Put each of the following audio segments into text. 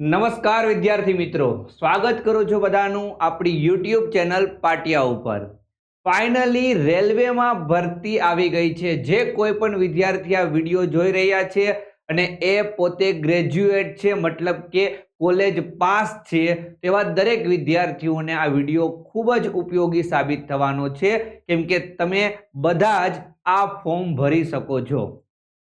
નમસ્કાર વિદ્યાર્થી મિત્રો, સ્વાગત કરું છું બધાનું આપણી યુટ્યુબ ચેનલ પાટિયા ઉપર। ફાઇનલી રેલવેમાં ભરતી આવી ગઈ છે। જે કોઈ પણ વિદ્યાર્થી આ વિડીયો જોઈ રહ્યા છે અને એ પોતે ગ્રેજ્યુએટ છે, મતલબ કે કોલેજ પાસ છે, તેવા દરેક વિદ્યાર્થીઓને આ વિડીયો ખૂબ જ ઉપયોગી સાબિત થવાનો છે, કેમ કે તમે બધા જ આ ફોર્મ ભરી શકો છો।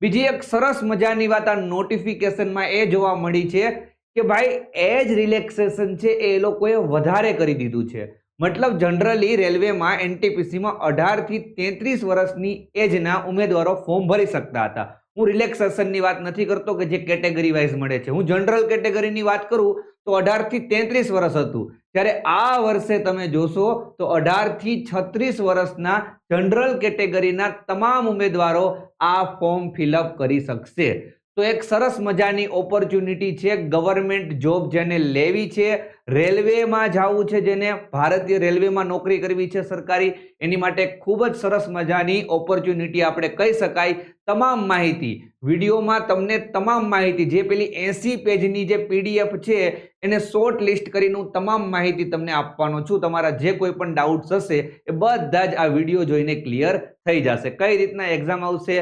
બીજી એક સરસ મજાની વાત આ નોટિફિકેશનમાં એ જોવા મળી છે કે ભાઈ એજ રિલેક્સેશન છે એ લોકોએ વધારે કરી દીધું છે। મતલબ જનરલી રેલવેમાં એનટીપીસીમાં 18 થી 33 વર્ષની એજના ઉમેદવારો ફોર્મ ભરી શકતા હતા। હું રિલેક્સેશનની વાત નથી કરતો કે જે કેટેગરી વાઇઝ મળે છે, હું જનરલ કેટેગરીની વાત કરું તો 18 થી 33 વર્ષ હતું। ત્યારે આ વર્ષે તમે જોશો તો 18 થી 36 વર્ષના જનરલ કેટેગરીના તમામ ઉમેદવારો આ ફોર્મ ફિલઅપ કરી શકશે। તો એક સરસ મજાની ઓપોર્ચ્યુનિટી છે। ગવર્મેન્ટ જોબ જેને લેવી છે, રેલવેમાં જવું છે, જેને ભારતીય રેલવેમાં નોકરી કરવી છે સરકારી, એની માટે ખૂબ જ સરસ મજાની ઓપોર્ચ્યુનિટી આપણે કહી શકાય। તમામ માહિતી વિડીયોમાં તમને તમામ માહિતી, જે પેલી 80 પેજની જે પીડીએફ છે એને શોર્ટ લિસ્ટ કરીને હું તમામ માહિતી તમને આપવાનો છું। તમારા જે કોઈ પણ ડાઉટ્સ હશે એ બધા જ આ વિડીયો જોઈને ક્લિયર થઈ જશે। કઈ રીતના એક્ઝામ આવશે,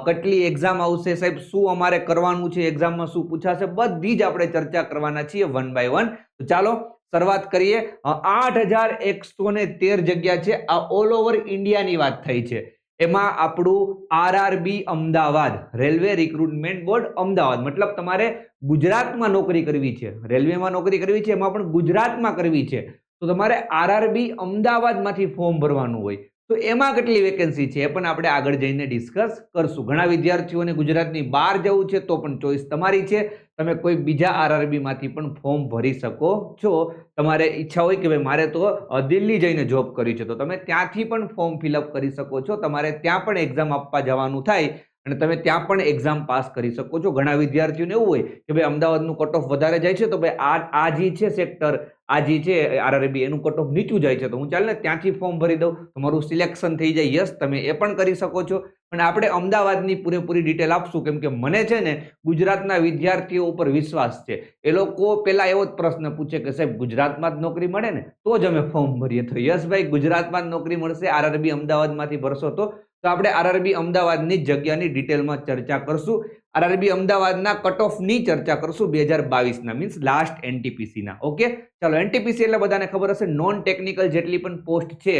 કેટલી એક્ઝામ આવશે, સાહેબ શું અમારે કરવાનું છે, એક્ઝામમાં શું પૂછાશે, બધી જ આપણે ચર્ચા કરવાના છીએ વન બાય વન। તો ચાલો શરૂઆત કરીએ। 8113 જગ્યા છે, આ ઓલ ઓવર ઇન્ડિયાની વાત થઈ છે। એમાં આપણું RRB Ahmedabad, railway recruitment board Ahmedabad, મતલબ તમારે ગુજરાતમાં નોકરી કરવી છે, રેલવેમાં નોકરી કરવી છે, એમાં પણ ગુજરાતમાં કરવી છે, તો તમારે આરઆરબી અમદાવાદમાંથી ફોર્મ ભરવાનું હોય। તો એમાં કેટલી વેકેન્સી છે એ પણ આપણે આગળ જઈને ડિસ્કસ કરશું। ઘણા વિદ્યાર્થીઓને ગુજરાતની બહાર જવું છે તો પણ ચોઈસ તમારી છે, તમે કોઈ બીજા આરઆરબી માંથી પણ ફોર્મ ભરી શકો છો। તમારે ઈચ્છા હોય કે ભાઈ મારે તો દિલ્હી જઈને જોબ કરવી છે, તો તમે ત્યાંથી પણ ફોર્મ ફિલઅપ કરી શકો છો। તમારે ત્યાં પણ એક્ઝામ આપવા જવાનું થાય અને તમે ત્યાં પણ એક્ઝામ પાસ કરી શકો છો। ઘણા વિદ્યાર્થીઓને એવું હોય કે ભાઈ અમદાવાદનું કટ ઓફ વધારે જાય છે, તો ભાઈ આ જે છે સેક્ટર, આ જે છે આરઆરબી, એનું કટ ઓફ નીચું જાય છે, તો હું ચાલ ને ત્યાંથી ફોર્મ ભરી દઉં, તમારું સિલેક્શન થઈ જાય। યસ, તમે એ પણ કરી શકો છો, પણ આપણે અમદાવાદની પૂરેપૂરી ડિટેલ આપશું, કેમ કે મને છે ને ગુજરાતના વિદ્યાર્થીઓ ઉપર વિશ્વાસ છે। એ લોકો પેલા એવો જ પ્રશ્ન પૂછે કે સાહેબ ગુજરાતમાં જ નોકરી મળે ને તો જ અમે ફોર્મ ભરીએ, તો યસ ભાઈ ગુજરાતમાં જ નોકરી મળશે। આરઆરબી અમદાવાદમાંથી ભરશો તો આપણે આરઆરબી અમદાવાદની જગ્યાની ડિટેલમાં ચર્ચા કરશું। આરઆરબી અમદાવાદના કટ ઓફની ચર્ચા કરશું 2022ના, મીન્સ લાસ્ટ એનટીપીસીના। ઓકે, ચાલો એનટીપીસી એટલે બધાને ખબર હશે નોન ટેકનિકલ જેટલી પણ પોસ્ટ છે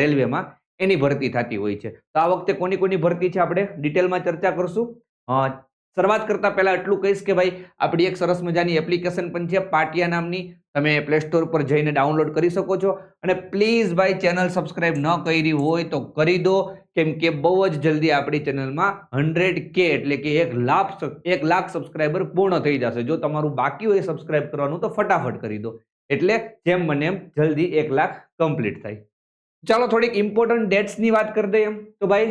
રેલવેમાં એની ભરતી થતી હોય છે। તો આ વખતે કોની કોની ભરતી છે આપણે ડિટેલમાં ચર્ચા કરશું। શરૂઆત કરતા પહેલા એટલું કહીશ કે ભાઈ આપણી એક સરસ મજાની એપ્લિકેશન પણ છે પાટિયા નામની, તમે પ્લે સ્ટોર પર જઈને ડાઉનલોડ કરી શકો છો। અને પ્લીઝ ભાઈ ચેનલ સબસ્ક્રાઇબ ન કરી હોય તો કરી દો, કેમ કે બહુ જ જલ્દી આપણી ચેનલમાં 100K એટલે કે 1 લાખ સબસ્ક્રાઇબર પૂર્ણ થઈ જશે। જો તમારું બાકી હોય સબસ્ક્રાઇબ કરવાનું તો ફટાફટ કરી દો, એટલે જેમ બને એમ જલ્દી 1 લાખ કમ્પ્લીટ થાય। ચાલો થોડીક ઇમ્પોર્ટન્ટ ડેટ્સ ની વાત કરી દઈએ તો ભાઈ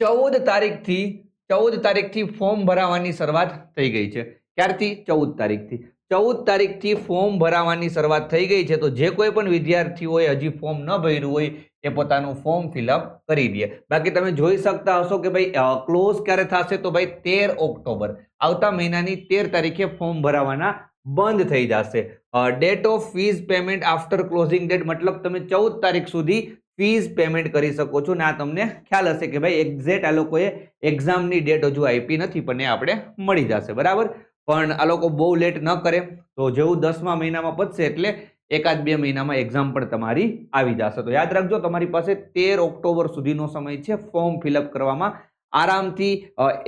14 તારીખથી ફોર્મ ભરાવાની શરૂઆત થઈ ગઈ છે। ક્યારથી? 14 તારીખથી। 14 તારીખથી ફોર્મ ભરાવાની શરૂઆત થઈ ગઈ છે, તો જે કોઈ પણ વિદ્યાર્થીઓએ હજી ફોર્મ ન ભર્યું હોય એ પોતાનું ફોર્મ ફિલઅપ કરી દે। બાકી તમે જોઈ શકતા હશો કે ભાઈ ક્લોઝ ક્યારે થશે, તો ભાઈ 13 ઓક્ટોબર, આવતા મહિનાની 13 તારીખે ફોર્મ ભરાવાના બંધ થઈ જશે। Date of fees payment after closing date, મતલબ તમે 14 તારીખ સુધી ફીઝ પેમેન્ટ કરી શકો છો। ને આ તમને ખ્યાલ હશે કે ભાઈ એક્ઝેક્ટ આ લોકોએ એક્ઝામની ડેટ હજુ આપી નથી, પણ એ આપણે મળી જશે, બરાબર। પણ આ લોકો બહુ લેટ ન કરે, તો જેવું 10મા મહિનામાં પતશે એટલે 1-2 મહિનામાં એક્ઝામ પણ તમારી આવી જશે। તો યાદ રાખજો તમારી પાસે 13 ઓક્ટોબર સુધીનો સમય છે ફોર્મ ફિલઅપ કરવામાં। આરામથી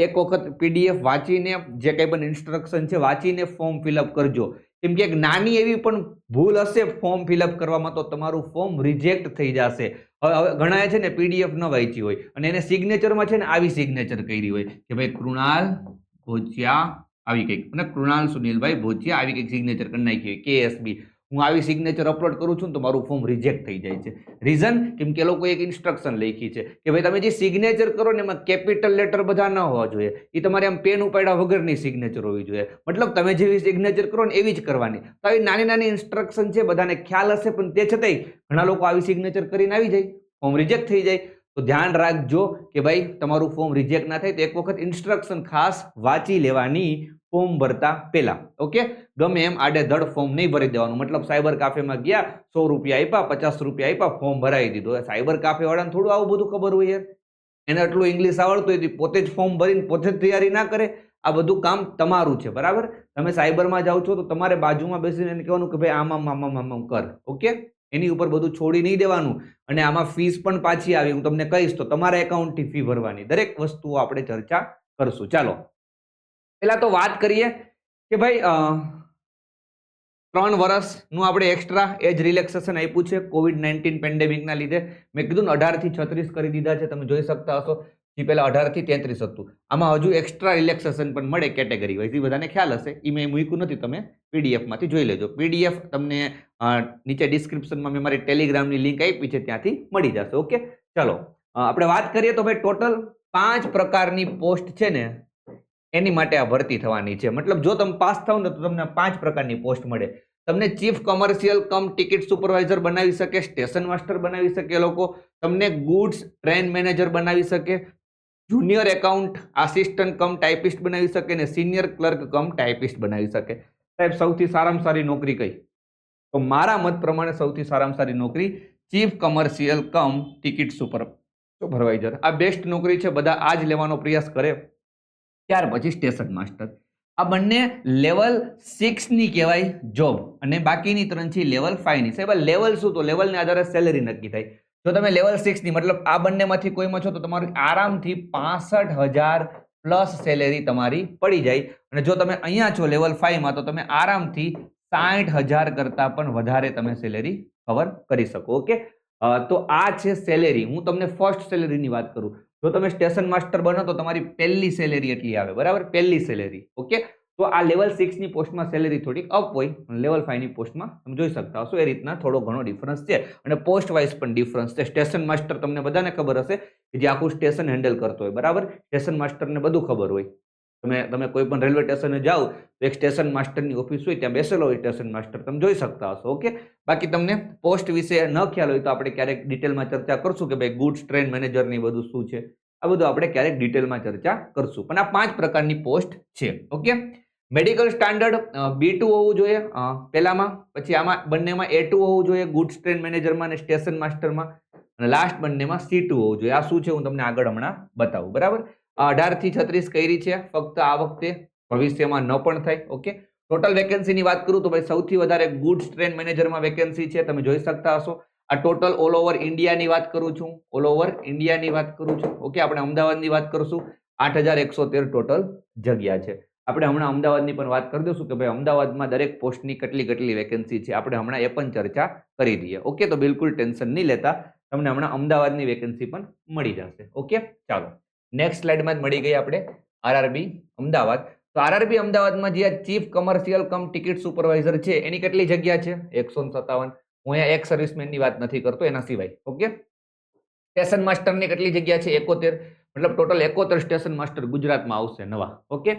એક વખત પીડીએફ વાંચીને, જે કંઈ પણ ઇન્સ્ટ્રક્શન છે વાંચીને ફોર્મ ફિલઅપ કરજો, કેમ કે એક નાની એવી પણ ભૂલ હશે ફોર્મ ફિલઅપ કરવામાં તો તમારું ફોર્મ રિજેક્ટ થઈ જશે। હવે ઘણા છે ને પીડીએફ ન વાંચી હોય અને એને સિગ્નેચરમાં છે ને આવી સિગ્નેચર કરી હોય કે ભાઈ કૃણાલ ભોચિયા આવી કંઈક, અને કૃણાલ સુનિલભાઈ ભોચિયા આવી કંઈક સિગ્નેચર કરી નાખી હોય કેએસબી, હું આવી સિગ્નેચર અપલોડ કરું છું તો મારું ફોર્મ રિજેક્ટ થઈ જાય છે। રીઝન, કેમ કે લોકો એક ઇન્સ્ટ્રક્શન લખી છે કે ભાઈ તમે જે સિગ્નેચર કરો ને એમાં કેપિટલ લેટર બધા ન હોવા જોઈએ, એ તમારે આમ પેન ઉપાડ્યા વગરની સિગ્નેચર હોવી જોઈએ, મતલબ તમે જેવી સિગ્નેચર કરો ને એવી જ કરવાની। તો આવી નાની નાની ઇન્સ્ટ્રક્શન છે, બધાને ખ્યાલ હશે, પણ તે છતાંય ઘણા લોકો આવી સિગ્નેચર કરીને આવી જાય, ફોર્મ રિજેક્ટ થઈ જાય। તો ધ્યાન રાખજો કે ભાઈ તમારું ફોર્મ રિજેક્ટ ના થાય, તો એક વખત ઇન્સ્ટ્રક્શન ખાસ વાંચી લેવાની ફોર્મ ભરતા પહેલા. ઓકે, ગમે એમ આડેધડ ફોર્મ નહીં ભરી દેવાનું. મતલબ સાયબર કાફેમાં ગયા, 100 રૂપિયા આપ્યા, 50 રૂપિયા આપ્યા, ફોર્મ ભરાઈ દીધું. સાયબર કાફે વાળાને થોડું આવું બધું ખબર હોય યાર. એને આટલું ઇંગ્લિશ આવડતું હોય પોતે જ ફોર્મ ભરીને પોતે જ તૈયારી ના કરે. આ બધું કામ તમારું છે, બરાબર. તમે સાયબરમાં જાઓ છો તો તમારે બાજુમાં બેસીને એને કહેવાનું કે ભાઈ આમ આમ આમ આમ આમ કર. ઓકે, એની ઉપર બધું છોડી નહીં દેવાનું. અને આમાં ફીસ પણ પાછી આવી, હું તમને કહીશ તો તમારા એકાઉન્ટથી ફી ભરવાની. દરેક વસ્તુઓ આપણે ચર્ચા કરશું. ચાલો પહેલા તો વાત કરીએ કે ભાઈ 3 વર્ષનું આપણે એક્સ્ટ્રા એજ રિલેક્સેશન આપ્યું છે COVID-19 પેન્ડેમિકના લીધે. મેં કીધું ને 18 થી 36 કરી દીધા છે, તમે જોઈ શકતા હશો. જે પહેલા 18 થી 33 હતું. આમાં હજુ એક્સ્ટ્રા રિલેક્સેશન પણ મળે કેટેગરી વાઇઝ, એ બધાને ખ્યાલ હશે. એ મેં મૂક્યું નથી, તમે PDF માંથી જોઈ લેજો. PDF તમને નીચે ડિસ્ક્રિપ્શનમાં મેં મારી ટેલિગ્રામની લિંક આપી છે, ત્યાંથી મળી જશે. ઓકે, ચાલો આપણે વાત કરીએ તો ભાઈ ટોટલ 5 પ્રકારની પોસ્ટ છે ને એની માટે આ ભરતી થવાની છે. મતલબ જો તમે પાસ થાવ ને તો તમને 5 પ્રકારની પોસ્ટ મળે. તમને ચીફ કોમર્શિયલ કમ ટિકિટ સુપરવાઇઝર બનાવી શકે, સ્ટેશન માસ્ટર બનાવી શકે લોકો, તમને ગુડ્સ ટ્રેન મેનેજર બનાવી શકે, જુનિયર એકાઉન્ટ આસિસ્ટન્ટ કમ ટાઈપિસ્ટ બનાવી શકે અને સિનિયર ક્લર્ક કમ ટાઈપિસ્ટ બનાવી શકે. સાહેબ સૌથી સારામાં સારી નોકરી કઈ? તો મારા મત પ્રમાણે સૌથી સારામાં સારી નોકરી ચીફ કોમર્શિયલ કમ ટિકિટ સુપરવાઇઝર. આ બેસ્ટ નોકરી છે, બધા આ જ લેવાનો પ્રયાસ કરે. ત્યાર પછી સ્ટેશન માસ્ટર. આ બંને લેવલ 6 ની કહેવાય જોબ અને બાકીની 3 છે લેવલ 5 ની. સાહેબ લેવલ શું? તો લેવલને આધારે સેલેરી નક્કી થાય. જો તમે લેવલ 6 ની મતલબ આ બંનેમાંથી કોઈમાં છો તો તમારું આરામથી 65,000 પ્લસ સેલેરી તમારી પડી જાય. અને જો તમે અહીંયા છો લેવલ 5 માં તો તમે આરામથી 60,000 કરતા પણ વધારે તમે સેલેરી કવર કરી શકો. ઓકે, તો આ છે સેલેરી. હું તમને ફર્સ્ટ સેલેરીની વાત કરું. જો તમે સ્ટેશન માસ્ટર બનો તો તમારી પહેલી સેલેરી એટલી આવે, બરાબર, પહેલી સેલેરી. ઓકે, તો આ લેવલ 6 ની પોસ્ટમાં સેલેરી થોડીક અપ હોય, લેવલ 5 ની પોસ્ટમાં તમે જોઈ શકતા હશો એ રીતના થોડો ઘણો ડિફરન્સ છે. અને પોસ્ટ વાઇઝ પણ ડિફરન્સ છે. સ્ટેશન માસ્ટર તમને બધાને ખબર હશે કે જે આખું સ્ટેશન હેન્ડલ કરતો હોય, બરાબર. સ્ટેશન માસ્ટરને બધું ખબર હોય. તમે કોઈ પણ રેલવે સ્ટેશને જાઓ તો એક સ્ટેશન માસ્ટરની ઓફિસ હોય, ત્યાં બેસેલો હોય સ્ટેશન માસ્ટર, તમે જોઈ શકતા હશો. ઓકે, બાકી તમને પોસ્ટ વિશે ન ખ્યાલ હોય તો આપણે ક્યારેક ડિટેલમાં ચર્ચા કરશું કે ભાઈ ગુડ્સ ટ્રેન મેનેજર ની બધું શું છે. આ બધું આપણે ક્યારેક ડિટેલમાં ચર્ચા કરશું. પણ આ 5 પ્રકારની પોસ્ટ છે. ઓકે, મેડિકલ સ્ટાન્ડર્ડ B2 હોવું જોઈએ પહેલામાં, પછી આમાં બંનેમાં A2 હોવું જોઈએ, ગુડ્સ ટ્રેન મેનેજરમાં અને સ્ટેશન માસ્ટરમાં, અને લાસ્ટ બંનેમાં C2 હોવું જોઈએ. આ શું છે હું તમને આગળ હમણાં બતાવું, બરાબર. 18 થી 36 કરી છે, ફક્ત આ વખતે, ભવિષ્યમાં ન પણ થાય. ઓકે, ટોટલ વેકેન્સીની વાત કરું તો ભાઈ સૌથી વધારે ગુડ્સ ટ્રેન મેનેજરમાં વેકેન્સી છે, તમે જોઈ શકતા હશો. આ ટોટલ ઓલ ઓવર ઇન્ડિયાની વાત કરું છું, ઓલ ઓવર ઇન્ડિયાની વાત કરું છું. ઓકે, આપણે અમદાવાદની વાત કરશું. 8,113 ટોટલ જગ્યા છે. આપણે હમણાં અમદાવાદની પણ વાત કરી દઈશું કે ભાઈ અમદાવાદમાં દરેક પોસ્ટની કેટલી વેકેન્સી છે, આપણે હમણાં એ પણ ચર્ચા કરી દઈએ. ઓકે, તો બિલકુલ ટેન્શન નહીં લેતા, તમને હમણાં અમદાવાદની વેકેન્સી પણ મળી જશે. ઓકે, ચાલો નેક્સ્ટ સ્લાઇડમાં જ મળી ગઈ આપણે આરઆરબી અમદાવાદ. તો આરઆરબી અમદાવાદમાં જે ચીફ કોમર્શિયલ કમ ટિકિટ સુપરવાઇઝર છે એની કેટલી જગ્યા છે? 157. હું અહીંયા એક સર્વિસમેનની વાત નથી કરતો, એના સિવાય. ઓકે, સ્ટેશન માસ્ટરની કેટલી જગ્યા છે? 71. મતલબ ટોટલ 71 સ્ટેશન માસ્ટર ગુજરાતમાં આવશે નવા. ઓકે,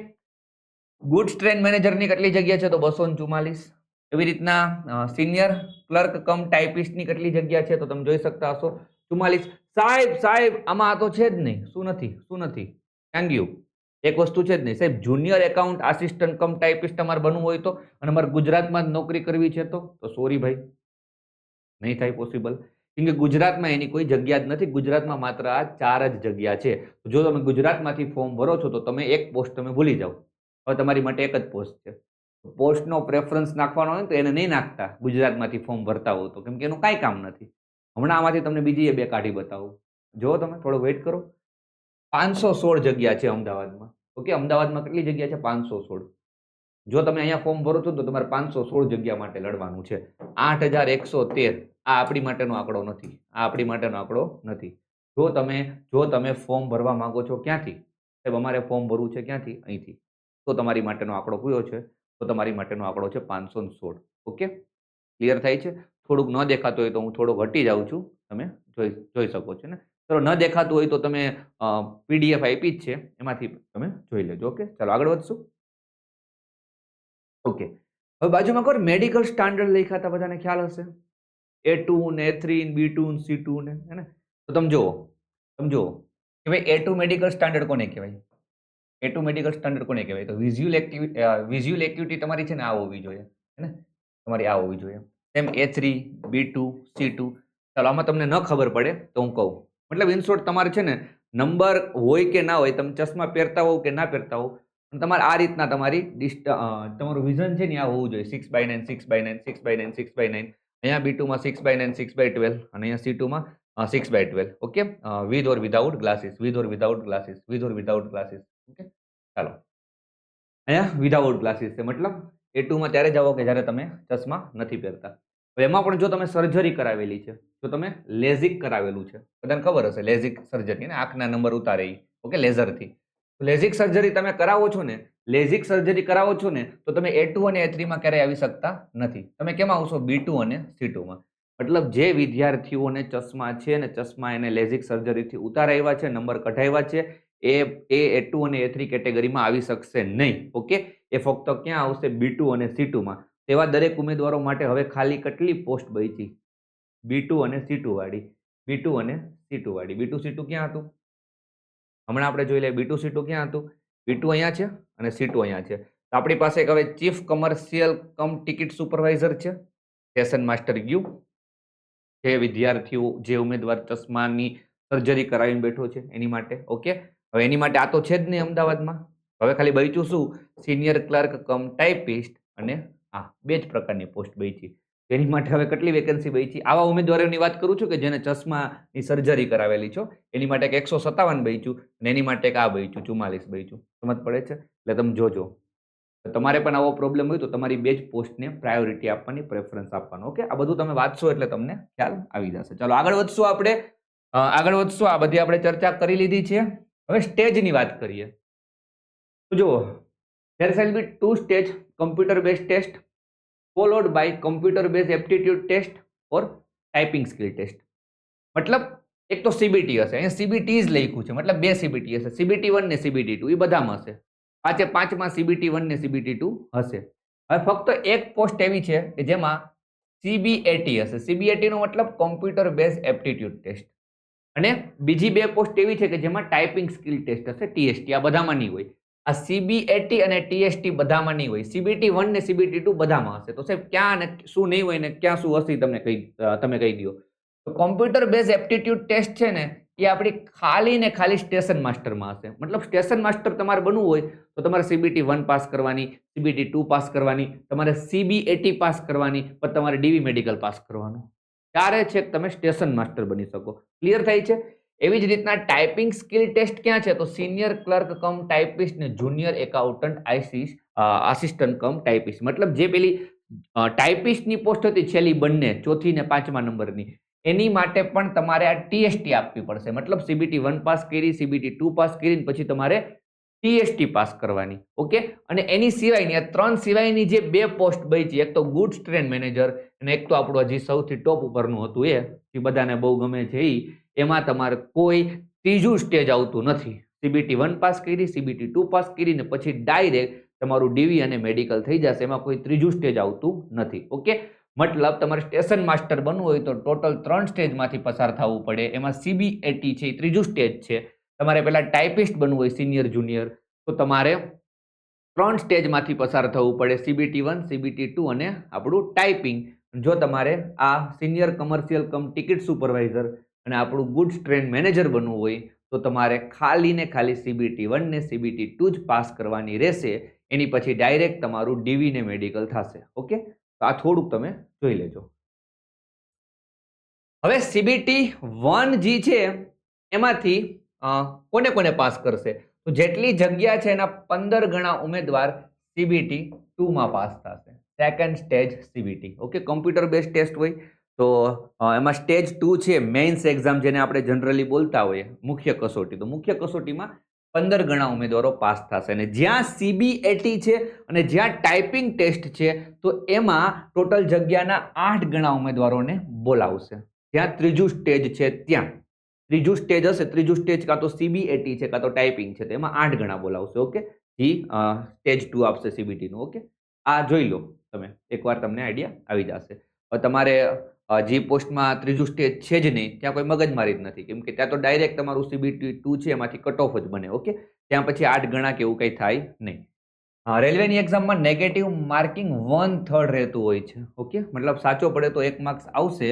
ગુડ્સ ટ્રેન મેનેજરની કેટલી જગ્યા છે? તો 244. એવી રીતના સિનિયર ક્લર્ક કમ ટાઈપિસ્ટની કેટલી જગ્યા છે? તો તમે જોઈ શકતા હશો 44. સાહેબ આમાં તો છે જ નહીં. શું નથી? Thank you. એક વસ્તુ છે જ નહીં સાહેબ, જુનિયર એકાઉન્ટ આસિસ્ટન્ટ કમ ટાઈપિસ્ટ તમારે બનવું હોય તો, અને અમારે ગુજરાતમાં જ નોકરી કરવી છે તો સોરી ભાઈ, નહીં થાય પોસિબલ. કેમ કે ગુજરાતમાં એની કોઈ જગ્યા જ નથી. ગુજરાતમાં માત્ર આ 4 જ જગ્યા છે. જો તમે ગુજરાતમાંથી ફોર્મ ભરો છો તો તમે એક પોસ્ટ તમે ભૂલી જાઓ. હવે તમારી માટે એક જ પોસ્ટ છે. પોસ્ટનો પ્રેફરન્સ નાખવાનો હોય તો એને નહીં નાખતા ગુજરાતમાંથી ફોર્મ ભરતા હો તો, કેમ કે એનું કાંઈ કામ નથી. હમણાં આમાંથી તમને બીજી બે કાઢી બતાવું. જો તમે થોડો વેઇટ કરો. 516 જગ્યા છે અમદાવાદમાં. ઓકે, અમદાવાદમાં કેટલી જગ્યા છે? 516. જો તમે અહીંયા ફોર્મ ભરો છો તો તમારે 516 જગ્યા માટે લડવાનું છે. 8,113 આ આપણી માટેનો આંકડો નથી. આ આપણી માટેનો આંકડો નથી. જો તમે ફોર્મ ભરવા માંગો છો ક્યાંથી? સાહેબ અમારે ફોર્મ ભરવું છે ક્યાંથી? અહીંથી. તો તમારી માટેનો આંકડો કયો છે? તો તમારી માટેનો આંકડો છે 516. ઓકે, ક્લિયર થાય છે? થોડુંક ન દેખાતું હોય તો હું થોડો ઘટી જાઉં છું, તમે જોઈ શકો છો ને. ચલો, ન દેખાતું હોય તો તમે PDF આપી જ છે, એમાંથી તમે જોઈ લેજો. ઓકે, ચાલો આગળ વધશું. ઓકે, હવે બાજુમાં કોર મેડિકલ સ્ટાન્ડર્ડ લખ્યા હતા, બધાને ખ્યાલ હશે. A2 ને A3 ને B2 ને C2 ને, હે ને? તો તમે જુઓ કે ભાઈ A2 મેડિકલ સ્ટાન્ડર્ડ કોને કહેવાય? A2 મેડિકલ સ્ટાન્ડર્ડ કોને કહેવાય? તો વિઝ્યુઅલ એક્યુટી તમારી છે ને આ હોવી જોઈએ. હે ને? તમારી આ હોવી જોઈએ. તેમ A3, B2, C2. ચાલો આમાં તમને ન ખબર પડે તો હું કહું. મતલબ ઇન શોર્ટ તમારે છે ને નંબર હોય કે ના હોય, તમે ચશ્મા પહેરતા હોવ કે ના પહેરતા હોવ, તમારે આ રીતના તમારું વિઝન છે ને આ હોવું જોઈએ. 6/9, 6/9, 6/9, 6/9. અહીંયા B2 માં 6/9, 6/12 અને અહીંયા C2 માં 6/12. Okay, with or without glasses, with or without glasses, with or without glasses. Okay, ચાલો અહીંયા વિધાઉટ ગ્લાસીસ છે, મતલબ A2 માં ત્યારે જાઓ કે જ્યારે તમે ચશ્મા નથી પહેરતા. હવે એમાં પણ જો તમે સર્જરી કરાવેલી છે, જો તમે લેઝિક કરાવેલું છે, બધાને ખબર હશે લેઝિક સર્જરી ને આંખના નંબર ઉતારે ઈ, ઓકે, લેઝરથી. લેઝિક સર્જરી તમે કરાવો છો ને, લેઝિક સર્જરી કરાવો છો ને, તો તમે A2 અને A3 માં ક્યારેય આવી શકતા નથી. તમે કેમાં આવશો? B2 અને C2 માં. મતલબ જે વિદ્યાર્થીઓને ચશ્મા છે ને ચશ્મા એને લેઝિક સર્જરીથી ઉતારાવ્યા છે, નંબર કઢાવ્યા છે, એ A2 અને A3 કેટેગરીમાં આવી શકશે નહીં. ઓકે, એ ફક્ત ક્યાં આવશે? B2 અને C2 માં. તેવા દરેક ઉમેદવારો માટે હવે ખાલી કેટલી પોસ્ટ બચી? B2 અને C2 વાળી. B2 અને C2 વાળી. B2 C2 ક્યાં હતું? હમણાં આપણે જોઈ લઈએ. B2 C2 ક્યાં હતું? B2 અહીંયા છે અને C2 અહીંયા છે. તો આપણી પાસે એક હવે ચીફ કમર્શિયલ કમ ટિકિટ સુપરવાઇઝર છે, સ્ટેશન માસ્ટર યુ. જે વિદ્યાર્થીઓ, જે ઉમેદવાર ચશ્માની સર્જરી કરાવીને બેઠો છે એની માટે. ઓકે, હવે એની માટે આ તો છે જ નહીં અમદાવાદમાં. હવે ખાલી બચ્યું શું? સિનિયર ક્લર્ક કમ ટાઈપિસ્ટ અને આ બે જ પ્રકારની પોસ્ટ બચી. એની માટે હવે કેટલી વેકેન્સી બચી? આવા ઉમેદવારોની વાત કરું છું કે જેને ચશ્માની સર્જરી કરાવેલી છો, એની માટે એક 157 બચ્યું અને એની માટે એક આ બચ્યું 44 બચ્યું. સમજ પડે છે? એટલે તમે જોજો. તમારે પણ આવો પ્રોબ્લેમ હોય તો તમારી બે જ પોસ્ટને પ્રાયોરિટી આપવાની, પ્રેફરન્સ આપવાનો. ઓકે, આ બધું તમે વાંચશો એટલે તમને ખ્યાલ આવી જશે. ચાલો આગળ વધશું આપણે. આ બધી આપણે ચર્ચા કરી લીધી છે. હવે સ્ટેજની વાત કરીએ. તો જુઓ, there shall be 2 stage computer based test followed by computer based aptitude test or typing skill test. મતલબ એક તો CBT હશે. અહીંયા CBT જ લખ્યું છે, મતલબ બે CBT હશે, CBT1 ને CBT2. એ બધામાં હશે. 5 માં CBT1 ને CBT2 હશે. હવે ફક્ત એક પોસ્ટ એવી છે કે જેમાં CBAT હશે. CBAT નો મતલબ કોમ્પ્યુટર બેઝ એપ્ટિટ્યુડ ટેસ્ટ. અને બીજી બે પોસ્ટ એવી છે કે જેમાં ટાઈપિંગ સ્કિલ ટેસ્ટ હશે, TST. આ બધામાં નહીં હોય. આ CBAT અને TST બધામાં નહીં હોય. CBT1 ને CBT2 બધામાં હશે. તો સાહેબ ક્યાં ને શું નહીં હોય ને ક્યાં શું હશે તમે કહી દો. તો કોમ્પ્યુટર બેઝ એપ્ટિટ્યુડ ટેસ્ટ છે ને એ આપણી ખાલી ને ખાલી સ્ટેશન માસ્ટરમાં હશે. મતલબ સ્ટેશન માસ્ટર તમારે બનવું હોય તો તમારે CBT1 પાસ કરવાની, CBT2 પાસ કરવાની, તમારે CBAT પાસ કરવાની, પણ તમારે DV મેડિકલ પાસ કરવાનું. ત્યારે છે તમે સ્ટેશન માસ્ટર બની શકો. ક્લિયર થાય છે? એવી જ રીતના ટાઈપિંગ સ્કિલ ટેસ્ટ ક્યાં છે? તો સિનિયર ક્લર્ક કમ ટાઈપિસ્ટ ને જુનિયર એકાઉન્ટન્ટ આસિસ્ટન્ટ કમ ટાઈપિસ્ટ. મતલબ જે પેલી ટાઈપિસ્ટની પોસ્ટ હતી છેલ્લી બંને, ચોથી ને 5મા નંબરની, એની માટે પણ તમારે આ TST આપવી પડશે. મતલબ CBT1 પાસ કરી, CBT2 પાસ કરીને પછી તમારે TST પાસ કરવાની. ઓકે, અને એની સિવાયની આ 3 સિવાયની જે બે પોસ્ટ બચી, એક તો ગુડ્સ ટ્રેન મેનેજર અને એક તો આપણું હજી સૌથી ટોપ ઉપરનું હતું એ બધાને બહુ ગમે છે એમાં તમારે કોઈ ત્રીજું સ્ટેજ આવતું નથી. CBT1 પાસ કરી, CBT2 પાસ કરીને પછી ડાયરેક્ટ તમારું DV અને મેડિકલ થઈ જશે. એમાં કોઈ ત્રીજું સ્ટેજ આવતું નથી. ઓકે, મતલબ તમારે સ્ટેશન માસ્ટર બનવું હોય તો ટોટલ 3 સ્ટેજમાંથી પસાર થવું પડે. એમાં CBAT છે એ ત્રીજું સ્ટેજ છે. તમારે પહેલા ટાઈપિસ્ટ બનવું હોય સિનિયર જુનિયર તો તમારે 3 સ્ટેજમાંથી પસાર થવું પડે, CBT1, CBT2 અને આપણું ટાઈપિંગ. જો તમારે આ સિનિયર કમર્શિયલ કમ ટિકિટ સુપરવાઇઝર અને આપણું ગુડ્સ ટ્રેન મેનેજર બનવું હોય તો તમારે ખાલી ને ખાલી CBT1 ને CBT2 જ પાસ કરવાની રહેશે. એની પછી ડાયરેક્ટ તમારું DV ને મેડિકલ થશે. ઓકે, તો આ થોડુંક તમે જોઈ લેજો. હવે CBT1 જે છે એમાંથી કોને કોને પાસ કરશે? તો જેટલી જગ્યા છે એના 15 ગણા ઉમેદવાર CBT2 માં પાસ થશે. Second stage CBT. Okay, computer base test હોય તો એમાં સ્ટેજ 2 છે મેઇન્સ એક્ઝામ, જેને આપણે જનરલી બોલતા હોઈએ મુખ્ય કસોટી. તો મુખ્ય કસોટીમાં 15 ગણા ઉમેદવારો પાસ થશે. અને જ્યાં CBAT છે અને જ્યાં ટાઈપિંગ ટેસ્ટ છે તો એમાં ટોટલ જગ્યાના 8 ગણા ઉમેદવારોને બોલાવશે. જ્યાં ત્રીજું સ્ટેજ છે ત્યાં ત્રીજું સ્ટેજ હશે, ત્રીજું સ્ટેજ કાં તો CBAT છે કાં તો ટાઈપિંગ છે, તો એમાં 8 ગણા બોલાવશે. ઓકે, જી સ્ટેજ 2 આપશે CBT નું. ઓકે, આ જોઈ લો તમે, એકવાર તમને આઈડિયા આવી જશે. તમારે જે પોસ્ટમાં ત્રીજું સ્ટેજ છે જ નહીં ત્યાં કોઈ મગજમારી જ નથી, કેમ કે ત્યાં તો ડાયરેક્ટ તમારું CBT2 છે એમાંથી કટ ઓફ જ બને. ઓકે, ત્યાં પછી 8 ગણા કે એવું કંઈ થાય નહીં. રેલવેની એક્ઝામમાં નેગેટિવ માર્કિંગ 1/3 રહેતું હોય છે. ઓકે, મતલબ સાચો પડે તો 1 માર્ક્સ આવશે,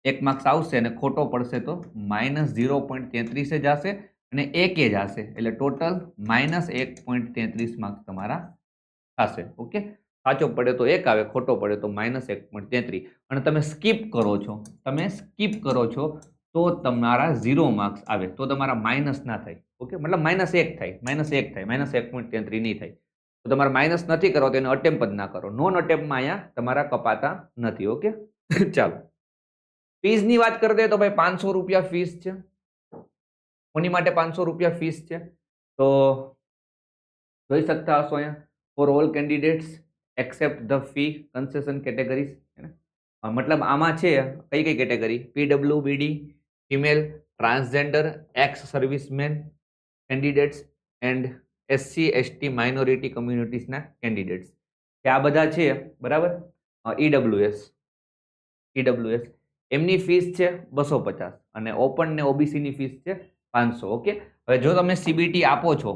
1 માર્ક્સ આવશે અને ખોટો પડશે તો -0.33 જ હશે અને 1 જ હશે. એટલે ટોટલ -1.33 માર્ક્સ તમારા થશે. ઓકે, સાચો પડે તો 1 આવે, ખોટો પડે તો -1.33 અને તમે સ્કીપ કરો છો તો તમારા 0 માર્ક્સ આવે, તો તમારા માઇનસ ના થાય. ઓકે, મતલબ -1 થાય, -1.33 નહીં થાય. તો તમારે માઇનસ નથી કરો તો એનો અટેમ્પ જ ના કરો. નોન અટેમ્પમાં અહીંયા તમારા કપાતા નથી. ઓકે, ચાલો. ફીઝની વાત કરી દઈએ તો ભાઈ 500 રૂપિયા ફીસ છે. કોની માટે 500 રૂપિયા ફીસ છે? તો જોઈ શકતા હશો અહીંયા, for all candidates except the fee concession categories. મતલબ આમાં છે કઈ કઈ category? PWBD, female, transgender, ex serviceman candidates and SC ST minority કમ્યુનિટીઝના કેન્ડિડેટ્સ. આ બધા છે, બરાબર. ઈડબ્લ્યુએસ એમની ફીસ છે 250 અને ઓપન ને ઓબીસીની ફીસ છે 500. ઓકે, હવે જો તમે સીબીટી આપો છો,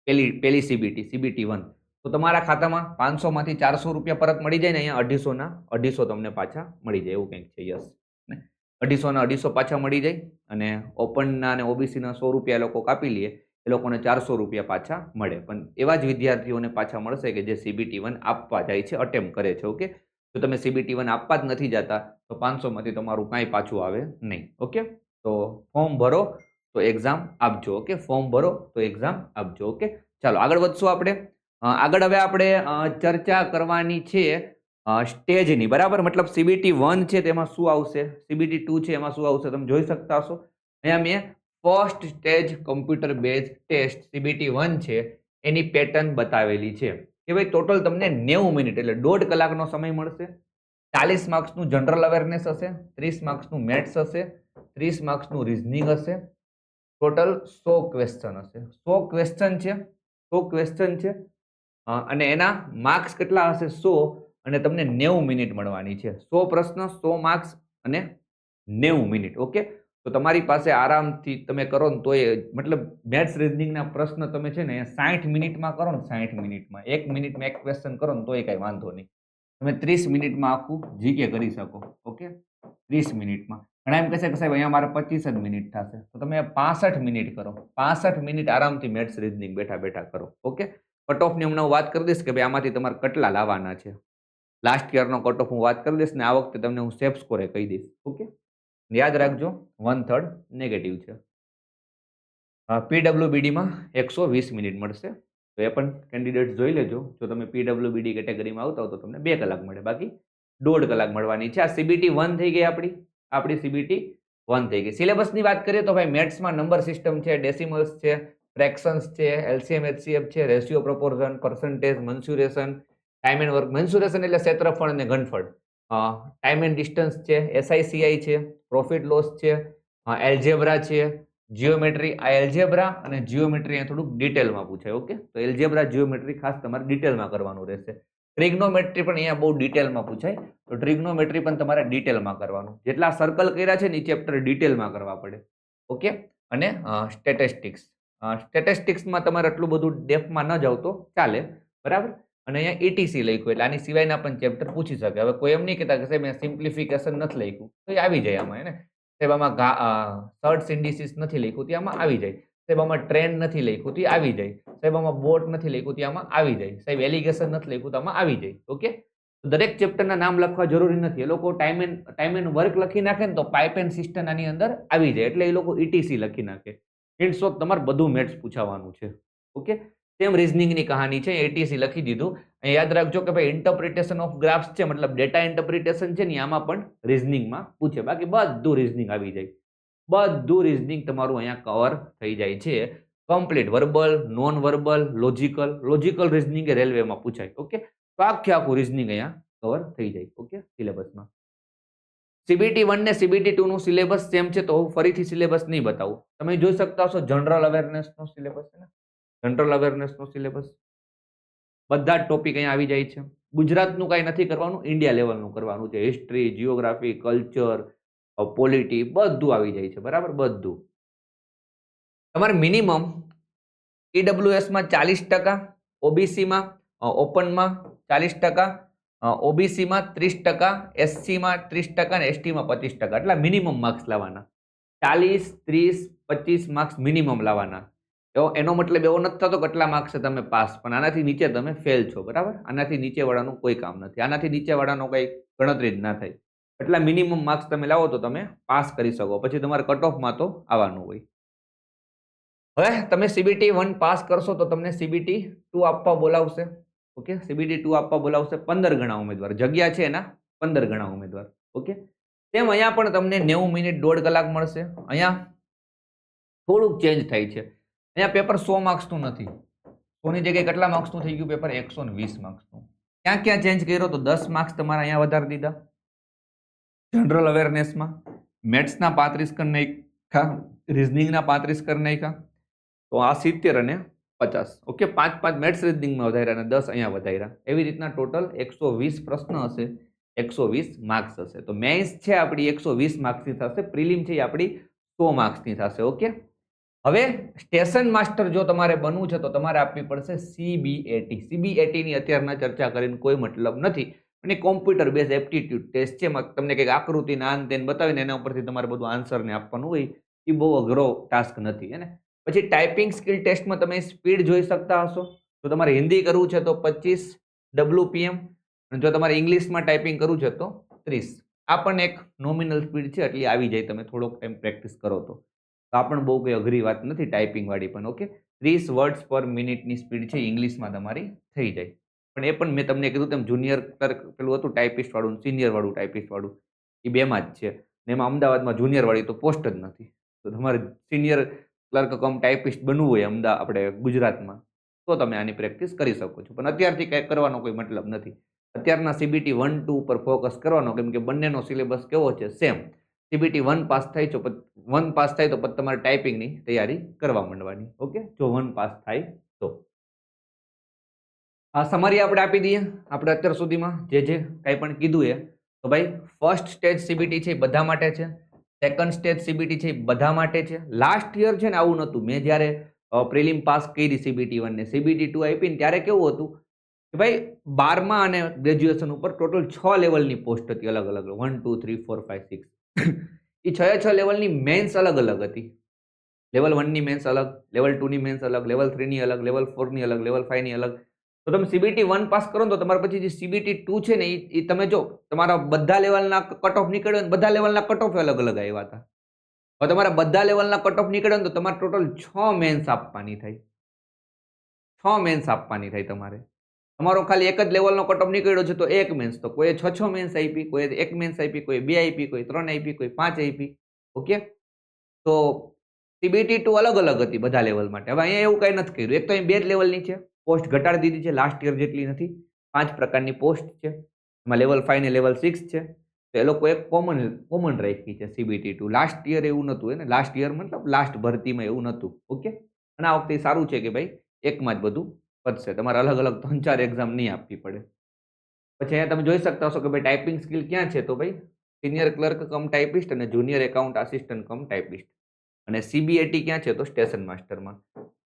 પેલી સીબીટી 1, તો તમારા ખાતામાં 500 માંથી 400 રૂપિયા પરત મળી જાય ને, અહીંયા 250 તમને પાછા મળી જાય, એવું કંઈક છે. યસ, 250 પાછા મળી જાય અને ઓપનના અને ઓબીસીના 100 રૂપિયા એ લોકો કાપી લે, એ લોકોને 400 રૂપિયા પાછા મળે. પણ એવા જ વિદ્યાર્થીઓને પાછા મળશે કે જે સીબીટી 1 આપવા જાય છે, અટેમ્પ કરે છે. ઓકે, જો તમે સીબીટી 1 આપવા જ નથી જતા તો 500 માંથી તમારું કાંઈ પાછું આવે નહીં. ઓકે, તો ફોર્મ ભરો તો એક્ઝામ આપજો. ઓકે, ફોર્મ ભરો તો એક્ઝામ આપજો. ઓકે, ચાલો આગળ વધશું આપણે. આગળ હવે આપણે ચર્ચા કરવાની છે સ્ટેજની, બરાબર. મતલબ સીબીટી 1 છે તેમાં શું આવશે, સીબીટી 2 છે એમાં શું આવશે, તમે જોઈ શકતા હશો. અહીંયા મેં first stage computer base test CBT 1 છે એની પેટર્ન બતાવેલી છે કે ભાઈ ટોટલ તમને 90 મિનિટ એટલે 1.5 કલાકનો સમય મળશે. 40 માર્ક્સનું જનરલ અવેરનેસ હશે, 30 માર્ક્સનું મેથ્સ હશે, 30 માર્ક્સનું રીઝનિંગ હશે, ટોટલ 100 ક્વેશ્ચન હશે. 100 ક્વેશ્ચન છે, 100 ક્વેશ્ચન છે અને એના માર્ક્સ કેટલા હશે? 100 અને તમને 90 મિનિટ મળવાની છે. 100 પ્રશ્ન, 100 માર્ક્સ અને 90 મિનિટ. ઓકે, તો તમારી પાસે આરામથી તમે કરો ને તો મતલબ મેથ્સ રીઝનિંગના પ્રશ્ન તમે છે ને 60 મિનિટમાં કરો ને, 60 મિનિટમાં 1 મિનિટમાં એક ક્વેશ્ચન કરો ને તોય કઈ વાંધો નહીં. તમે 30 મિનિટમાં આખું જીકે કરી શકો. ઓકે, 30 મિનિટમાં. ઘણા એમ કહેશે કે સાહેબ અહીંયા મારે 25 જ મિનિટ થશે, તો તમે 65 મિનિટ કરો. 65 મિનિટ આરામથી મેથ્સ રીઝનિંગ બેઠા બેઠા કરો. ઓકે, કટ ઓફની હમણાં હું વાત કરી દઈશ કે ભાઈ આમાંથી તમારે કેટલા લાવવાના છે. લાસ્ટ યરનો કટ ઓફ હું વાત કરી દઈશ ને આ વખતે તમને હું સેફ સ્કોરે કહી દઈશ. ઓકે, યાદ રાખજો 1/3 નેગેટિવ છે. પીડબ્લ્યુબીડીમાં 120 મિનિટ મળશે, તો એ પણ કેન્ડિડેટ જોઈ લેજો. જો તમે પીડબ્લ્યુબીડી કેટેગરીમાં આવતા હો તો તમને 2 કલાક મળે, બાકી 1.5 કલાક મળવાની છે. આ સીબીટી 1 થઈ ગઈ આપણી સીબીટી 1 થઈ ગઈ. સિલેબસની વાત કરીએ તો ભાઈ મેથ્સમાં નંબર સિસ્ટમ છે, ડેસિમલ્સ છે, ફ્રેક્શન્સ છે, એલસીએમ એચસીએફ છે, ratio proportion, percentage, mensuration, time and work. Mensuration એટલે ક્ષેત્રફળ અને ઘનફળ. ટાઈમ એન્ડ ડિસ્ટન્સ છે, એસઆઈસીઆઈ છે, પ્રોફિટ લોસ છે, એલ્જેબ્રા છે, જીઓમેટ્રી. આ એલ્જેબ્રા અને જીઓમેટ્રી અહીંયા થોડુંક ડિટેલમાં પૂછાય. ઓકે, તો એલ્જેબ્રા જીઓમેટ્રી ખાસ તમારે ડિટેલમાં કરવાનું રહેશે. ટ્રિગ્નોમેટ્રી પણ અહીંયા બહુ ડિટેલમાં પૂછાય, તો ટ્રિગ્નોમેટ્રી પણ તમારે ડિટેલમાં કરવાનું. જેટલા સર્કલ કર્યા છે ને એ ચેપ્ટર ડિટેલમાં કરવા પડે. ઓકે, અને સ્ટેટિસ્ટિક્સ. સ્ટેટિસ્ટિક્સમાં તમારે એટલું બધું ડેપ્થમાં ન જાવ તો ચાલે, બરાબર. અને અહીંયા ઈટીસી લખ્યું એટલે આની સિવાયના પણ ચેપ્ટર પૂછી શકે. હવે કોઈ એમ નહીં કહેતા કે સાહેબ સિમ્પ્લિફિકેશન નથી લખ્યું તો એ આવી જાય આમાં. એને સાહેબ આમાં સર્ટ્સ ઇન્ડિસીસ નથી લખ્યું તે આમાં આવી જાય. સાહેબ આમાં ટ્રેન્ડ નથી લખ્યું તે આવી જાય. સાહેબ આમાં બોટ નથી લખ્યું તે આમાં આવી જાય. સાહેબ એલિગેશન નથી લખ્યું તો આમાં આવી જાય. ઓકે, દરેક ચેપ્ટરના નામ લખવા જરૂરી નથી. એ લોકો ટાઈમ એન્ડ વર્ક લખી નાખે ને તો પાઇપ એન્ડ સિસ્ટમ આની અંદર આવી જાય, એટલે એ લોકો ઈટીસી લખી નાખે. ઇટ્સ ઓફ તમારે બધું મેથ્સ પૂછાવાનું છે. ઓકે, સેમ રીઝનિંગની કહાની છે, એટીસી લખી દીધું. યાદ રાખજો કે ભાઈ ઇન્ટરપ્રિટેશન ઓફ ગ્રાફ્સ છે, મતલબ ડેટા ઇન્ટરપ્રિટેશન છે ને આમાં પણ રીઝનિંગમાં પૂછે. બાકી બધું રીઝનિંગ આવી જાય. બધું રીઝનિંગ તમારું અહીંયા કવર થઈ જાય છે complete. Verbal, non verbal, logical reasoning એ રેલવેમાં પૂછાય. ઓકે, તો આખું રીઝનિંગ અહીંયા કવર થઈ જાય. ઓકે, સિલેબસમાં સીબીટી 1 ને સીબીટી 2 નું સિલેબસ સેમ છે, તો ફરીથી સિલેબસ નહીં બતાવું. તમે જોઈ શકતા હશો જનરલ અવેરનેસનો સિલેબસ છે ને, જનરલ અવેરનેસનો સિલેબસ. બધા જ ટોપિક અહીંયા આવી જાય છે. ગુજરાતનું કાંઈ નથી કરવાનું, ઇન્ડિયા લેવલનું કરવાનું છે. હિસ્ટ્રી, જીઓગ્રાફી, કલ્ચર, પોલિટી બધું આવી જાય છે, બરાબર. બધું તમારે મિનિમમ EWS માં 40%, OBC માં ઓપનમાં 40%, OBC માં 30%, SC માં 30% અને ST માં 25%. એટલા મિનિમમ માર્ક્સ લાવવાના. 40, 30, 25 માર્ક્સ મિનિમમ લાવવાના. એનો મતલબ એવો નથી થતો કે કેટલા માર્ક્સ તમે પાસ, પણ આનાથી નીચે તમે ફેલ છો, બરાબર? આનાથી નીચે વાળાનું કોઈ કામ નથી, આનાથી નીચે વાળાનો કઈ ગણતરી જ ના થાય. એટલા મિનિમમ માર્ક્સ તમે લાવો તો તમે પાસ કરી શકો, પછી તમારે કટ ઓફમાં તો આવવાનું હોય. હવે તમે CBT 1 પાસ કરશો તો તમને CBT 2 આપવા બોલાવશે. ઓકે, CBT 2 આપવા બોલાવશે. 15 ગણા ઉમેદવાર, જગ્યા છે એના 15 ગણા ઉમેદવાર. ઓકે, તેમ અહીંયા પણ તમને 90 મિનિટ 1.5 કલાક મળશે. અહીંયા થોડુંક ચેન્જ થાય છે. અહીંયા પેપર 100 માર્ક્સનું નથી, 100 ની જગ્યાએ કેટલા માર્ક્સનું થઈ ગયું પેપર? 120 માર્ક્સનું. ક્યાં ક્યાં ચેન્જ કર્યો? તો 10 માર્ક્સ તમારે અહીંયા વધારી દીધા જનરલ અવેરનેસમાં, મેથ્સના 35 કરી નાખ્યા, રીઝનિંગના 35 કરી નાખ્યા. તો આ 70 અને 50. ઓકે, 5 મેથ્સ રીઝનિંગમાં વધાર્યા અને 10 અહીંયા વધાર્યા. એવી રીતના ટોટલ 120 પ્રશ્ન હશે, 120 માર્ક્સ હશે. તો મેઇન્સ છે આપણી 120 માર્ક્સની થશે, પ્રિલિમ છે એ આપણી 100 માર્ક્સની થશે. ઓકે, હવે સ્ટેશન માસ્ટર જો તમારે બનવું છે તો તમારે આપવી પડશે CBAT. CBAT ની અત્યારના ચર્ચા કરીને કોઈ મતલબ નથી, અને કોમ્પ્યુટર બેઝ એપ્ટિટ્યુડ ટેસ્ટ છે. તમને કંઈક આકૃતિ નાન તેન બતાવીને એના ઉપરથી તમારે બધું આન્સર ને આપવાનું હોય. એ બહુ અઘરો ટાસ્ક નથી. ને પછી ટાઈપિંગ સ્કિલ ટેસ્ટમાં તમે સ્પીડ જોઈ શકતા હશો. જો તમારે હિન્દી કરવું છે તો 25 WPM, અને જો તમારે ઇંગ્લિશમાં ટાઈપિંગ કરવું છે તો 30. આ પણ એક નોમિનલ સ્પીડ છે, એટલે આવી જાય તમે થોડોક ટાઈમ પ્રેક્ટિસ કરો તો. આ પણ બહુ કોઈ અઘરી વાત નથી ટાઈપિંગ વાળી પણ. ઓકે, 30 વર્ડ્સ પર મિનિટની સ્પીડ છે ઇંગ્લિશમાં તમારી થઈ જાય. પણ એ પણ મેં તમને કીધું તેમ જુનિયર ક્લર્ક પેલું હતું ટાઈપિસ્ટ વાળું, સિનિયર વાળું ટાઈપિસ્ટ વાળું, એ બેમાં જ છે. ને એમાં અમદાવાદમાં જુનિયર વાળી તો પોસ્ટ જ નથી. તો તમારે સિનિયર ક્લર્ક કમ ટાઈપિસ્ટ બનવું હોય આપણે ગુજરાતમાં તો તમે આની પ્રેક્ટિસ કરી શકો છો. પણ અત્યારથી કંઈ કરવાનો કોઈ મતલબ નથી. અત્યારના CBT 1, 2 પર ફોકસ કરવાનો, કેમ કે બંનેનો સિલેબસ કેવો છે? સેમ. CBT 1 પાસ થાય તો પછી તમારે ટાઈપિંગની તૈયારી કરવા માંડવાની. ઓકે, જો 1 પાસ થાય તો. આ સમરી આપણે આપી દઈએ. આપણે અત્યાર સુધીમાં જે કંઈ પણ કીધું એ તો ભાઈ ફર્સ્ટ સ્ટેજ CBT છે એ બધા માટે છે, સેકન્ડ સ્ટેજ CBT છે એ બધા માટે છે. લાસ્ટ યર છે ને આવું નહોતું. મેં જ્યારે પ્રિલિમ પાસ કરી CBT 1 ને CBT 2 આપી ને ત્યારે કેવું હતું કે ભાઈ 12મા અને ગ્રેજ્યુએશન ઉપર ટોટલ 6 લેવલની પોસ્ટ હતી, અલગ અલગ 1, 2, 3, 4, 5, 6. એ 6 લેવલની મેન્સ અલગ અલગ હતી. લેવલ 1 ની મેન્સ અલગ, લેવલ 2 ની મેન્સ અલગ, લેવલ 3 ની અલગ, લેવલ 4 ની અલગ, લેવલ 5 ની અલગ. તો તમે CBT 1 પાસ કરો ને તો તમારે પછી જે CBT 2 છે ને એ તમે જો તમારા બધા લેવલના કટ ઓફ નીકળ્યો ને બધા લેવલના કટ ઓફ અલગ અલગ આવ્યા હતા. હવે તમારા બધા લેવલના કટ ઓફ નીકળ્યો ને તો તમારે ટોટલ 6 મેન્સ આપવાની થાય. 6 મેન્સ આપવાની થાય તમારે. તમારો ખાલી એક જ લેવલનો કટ ઓફ નીકળ્યો છે તો એક મેન્સ, તો કોઈ 6 મેન્સ આપી, કોઈ એક મેન્સ આપી, કોઈ 2 આપી, કોઈ 3 આપી, કોઈ 5 આપી. ઓકે, તો CBT 2 અલગ અલગ હતી બધા લેવલ માટે. હવે અહીંયા એવું કઈ નથી કર્યું. એક તો અહીં 2 જ લેવલની છે, પોસ્ટ ઘટાડી દીધી છે, લાસ્ટ યર જેટલી નથી. 5 પ્રકારની પોસ્ટ છે, એમાં લેવલ 5 ને લેવલ 6 છે. તો એ લોકો એક કોમન રાખી છે CBT 2. લાસ્ટ યર એવું નહોતું, ને લાસ્ટ યર મતલબ લાસ્ટ ભરતીમાં એવું નહોતું. ઓકે, અને આ વખતે સારું છે કે ભાઈ એકમાં જ બધું પતશે, તમારે અલગ અલગ 3-4 એક્ઝામ નહીં આપવી પડે. પછી અહીંયા તમે જોઈ શકતા હશો કે ભાઈ ટાઈપિંગ સ્કિલ ક્યાં છે? તો ભાઈ સિનિયર ક્લર્ક કમ ટાઈપિસ્ટ અને જુનિયર એકાઉન્ટ આસિસ્ટન્ટ કમ ટાઈપિસ્ટ. અને CBAT ક્યાં છે? તો સ્ટેશન માસ્ટરમાં.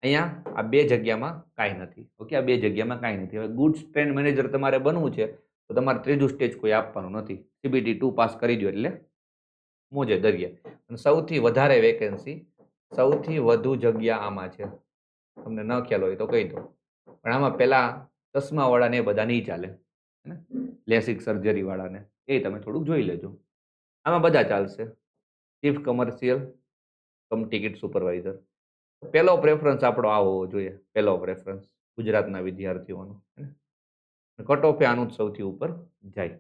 અહીંયા આ 2 જગ્યામાં કાંઈ નથી. ઓકે, આ 2 જગ્યામાં કાંઈ નથી. હવે ગુડ્સ ટ્રેન મેનેજર તમારે બનવું છે તો તમારે ત્રીજું સ્ટેજ કોઈ આપવાનું નથી. CBT 2 પાસ કરી દો એટલે મોજે દરિયા. અને સૌથી વધારે વેકેન્સી, સૌથી વધુ જગ્યા આમાં છે. તમને ન ખ્યાલ હોય તો કહી દો, પણ આમાં પેલા ચશ્મા વાળાને એ બધા નહીં ચાલે, લેસિક સર્જરી વાળાને એ તમે થોડુંક જોઈ લેજો. આમાં બધા ચાલશે. ચીફ કમર્શિયલ કમ ટિકિટ સુપરવાઇઝર. પહેલો પ્રેફરન્સ આપણો આ હોવો જોઈએ, પહેલો પ્રેફરન્સ ગુજરાતના વિદ્યાર્થીઓનો. કટ ઓફ આનું જ સૌથી ઉપર જાય.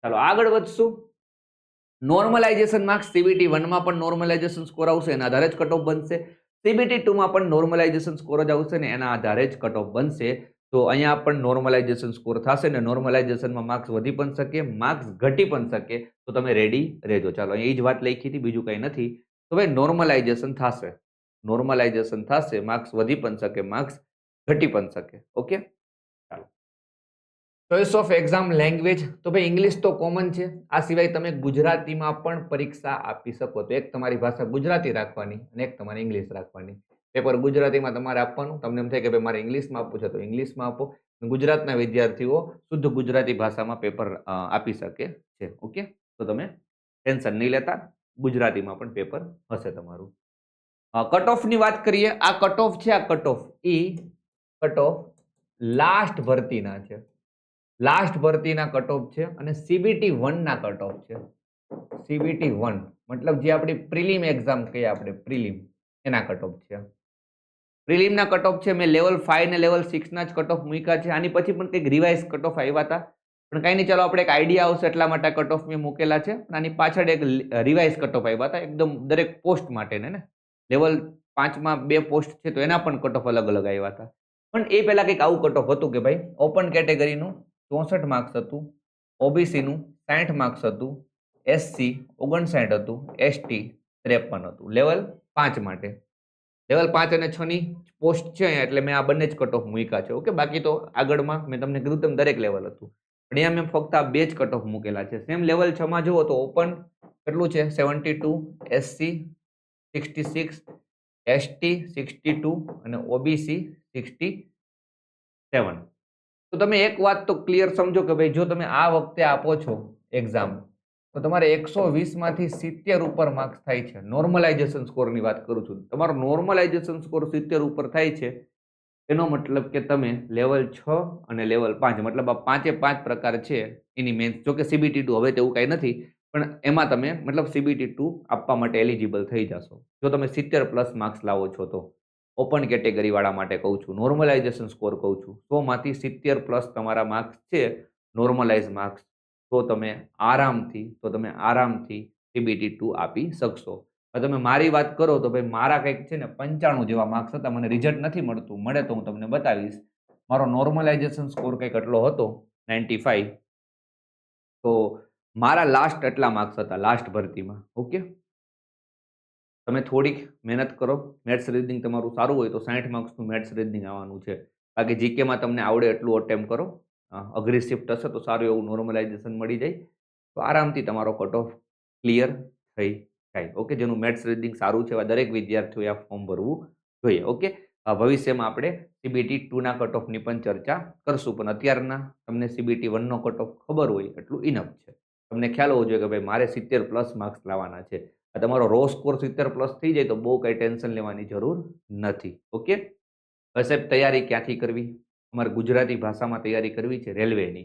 ચાલો આગળ વધશું. નોર્મલાઇઝેશન માર્ક્સ CBT 1 માં પણ નોર્મલાઇઝેશન સ્કોર આવશે, એના આધારે જ કટ ઓફ બનશે. CBT 2 માં પણ નોર્મલાઇઝેશન સ્કોર જ આવશે ને એના આધારે જ કટ ઓફ બનશે. તો અહીંયા પણ નોર્મલાઇઝેશન સ્કોર થશે ને નોર્મલાઇઝેશનમાં માર્ક્સ વધી પણ શકે, માર્ક્સ ઘટી પણ શકે. તો તમે રેડી રહેજો. ચાલો અહીં જ વાત લખી હતી, બીજું કંઈ નથી. તો ભાઈ નોર્મલાઇઝેશન થશે, નોર્મલાઇઝેશન થશે, માર્ક્સ વધી પણ શકે, માર્ક્સ ઘટી પણ શકે. ઓકે, ચાલો. ચોઇસ ઓફ એક્ઝામ લેંગ્વેજ, તો ભાઈ ઇંગ્લિશ તો કોમન છે. આ સિવાય તમે ગુજરાતીમાં પણ પરીક્ષા આપી શકો. તો એક તમારી ભાષા ગુજરાતી રાખવાની અને એક તમારી ઇંગ્લિશ રાખવાની. પેપર ગુજરાતીમાં તમારે આપવાનું. તમને એમ થાય કે ભાઈ મારે ઇંગ્લિશમાં આપવું છે તો ઇંગ્લિશમાં આપો. ગુજરાતના વિદ્યાર્થીઓ શુદ્ધ ગુજરાતી ભાષામાં પેપર આપી શકે છે. ઓકે, તો તમે ટેન્શન નહીં લેતા, ગુજરાતીમાં પણ પેપર હશે તમારું. કટ ઓફની વાત કરીએ. આ કટ ઓફ છે, આ cut off cut off last ભરતીના છે. લાસ્ટ ભરતીના કટ ઓફ છે અને CBT 1 ના કટ ઓફ છે. CBT 1 મતલબ જે આપણી પ્રિલિમ એક્ઝામ કહીએ આપણે, પ્રિલિમ એના કટ ઓફ છે. પ્રિલિમના કટ ઓફ છે. મેં લેવલ 5 ને લેવલ 6 ના જ કટ ઓફ મૂક્યા છે. આની પછી પણ કંઈક રિવાઇઝ કટ ઓફ આવ્યા હતા, પણ કાંઈ નહીં, ચાલો આપણે એક આઈડિયા આવશે એટલા માટે કટ ઓફ મેં મૂકેલા છે. આની પાછળ એક રિવાઇઝ કટ ઓફ આવ્યા હતા એકદમ દરેક પોસ્ટ માટે ને લેવલ 5 માં 2 પોસ્ટ છે તો એના પણ કટ ઓફ અલગ અલગ આવ્યા હતા. પણ એ પહેલા કંઈક આવું કટ ઓફ હતું કે ભાઈ ઓપન કેટેગરીનું 64 માર્ક્સ હતું, ઓબીસીનું 60 માર્ક્સ હતું, એસસી 59 હતું, એસટી 53 હતું લેવલ 5 માટે. લેવલ 5 અને 6 ની પોસ્ટ છે અહીંયા, એટલે મેં આ બંને જ કટ ઓફ મૂક્યા છે. ઓકે, બાકી તો આગળમાં મેં તમને કીધું તેમ દરેક લેવલ હતું, પણ અહીંયા મેં ફક્ત આ બે જ કટ ઓફ મૂકેલા છે. સેમ લેવલ 6 માં જુઓ તો ઓપન કેટલું છે 72, એસસી 66, એસટી 62 અને ઓબીસી 67. તો તમે એક વાત તો ક્લિયર સમજો કે ભાઈ જો તમે આ વખતે આપો છો એક્ઝામ તો તમારે 120 માંથી 70 ઉપર માર્ક્સ થાય છે. નોર્મલાઇઝેશન સ્કોરની વાત કરું છું. તમારો નોર્મલાઇઝેશન સ્કોર 70 ઉપર થાય છે એનો મતલબ કે તમે લેવલ 6 અને લેવલ 5 મતલબ આ 5 પ્રકાર છે એની મેન્સ, જો કે CBT 2 હવે તેવું કાંઈ નથી, પણ એમાં તમે મતલબ CBT 2 આપવા માટે એલિજિબલ થઈ જશો જો તમે 70 પ્લસ માર્ક્સ લાવો છો તો. ઓપન કેટેગરી વાળા માટે કહું છું, નોર્મલાઇઝેશન સ્કોર કહું છું. 100 માંથી 70 પ્લસ તમારા માર્ક્સ છે નોર્મલાઇઝ માર્ક્સ, તો તમે આરામથી CBT 2 આપી શકશો. તમે મારી વાત કરો તો ભાઈ મારા કંઈક છે ને 95 જેવા માર્ક્સ હતા. મને રિઝલ્ટ નથી મળતું, મળે તો હું તમને બતાવીશ. મારો નોર્મલાઇઝેશન સ્કોર કંઈક એટલો હતો 95. તો મારા લાસ્ટ એટલા માર્ક્સ હતા લાસ્ટ ભરતીમાં. ઓકે, તમે થોડીક મહેનત કરો. મેથ્સ રીઝનિંગ તમારું સારું હોય તો 60 માર્ક્સનું મેથ્સ રીઝનિંગ આવવાનું છે. બાકી જીકેમાં તમને આવડે એટલું અટેમ્પ કરો. અઘરી શિફ્ટ હશે તો સારું એવું નોર્મલાઇઝેશન મળી જાય તો આરામથી તમારો કટ ઓફ ક્લિયર થઈ જાય. ઓકે, જેનું મેથ્સ રીડિંગ સારું છે એવા દરેક વિદ્યાર્થીઓએ આ ફોર્મ ભરવું જોઈએ. ઓકે, ભવિષ્યમાં આપણે CBT 2 ના કટ ઓફની પણ ચર્ચા કરશું, પણ અત્યારના તમને CBT 1 નો કટ ઓફ ખબર હોય એટલું ઇનફ છે. તમને ખ્યાલ હોવો જોઈએ કે ભાઈ મારે 70 પ્લસ માર્ક્સ લાવવાના છે. તમારો રો સ્કોર 70 પ્લસ થઈ જાય તો બહુ કઈ ટેન્શન લેવાની જરૂર નથી. ઓકે, હવે સાહેબ તૈયારી ક્યાંથી કરવી? અમારે ગુજરાતી ભાષામાં તૈયારી કરવી છે રેલવેની,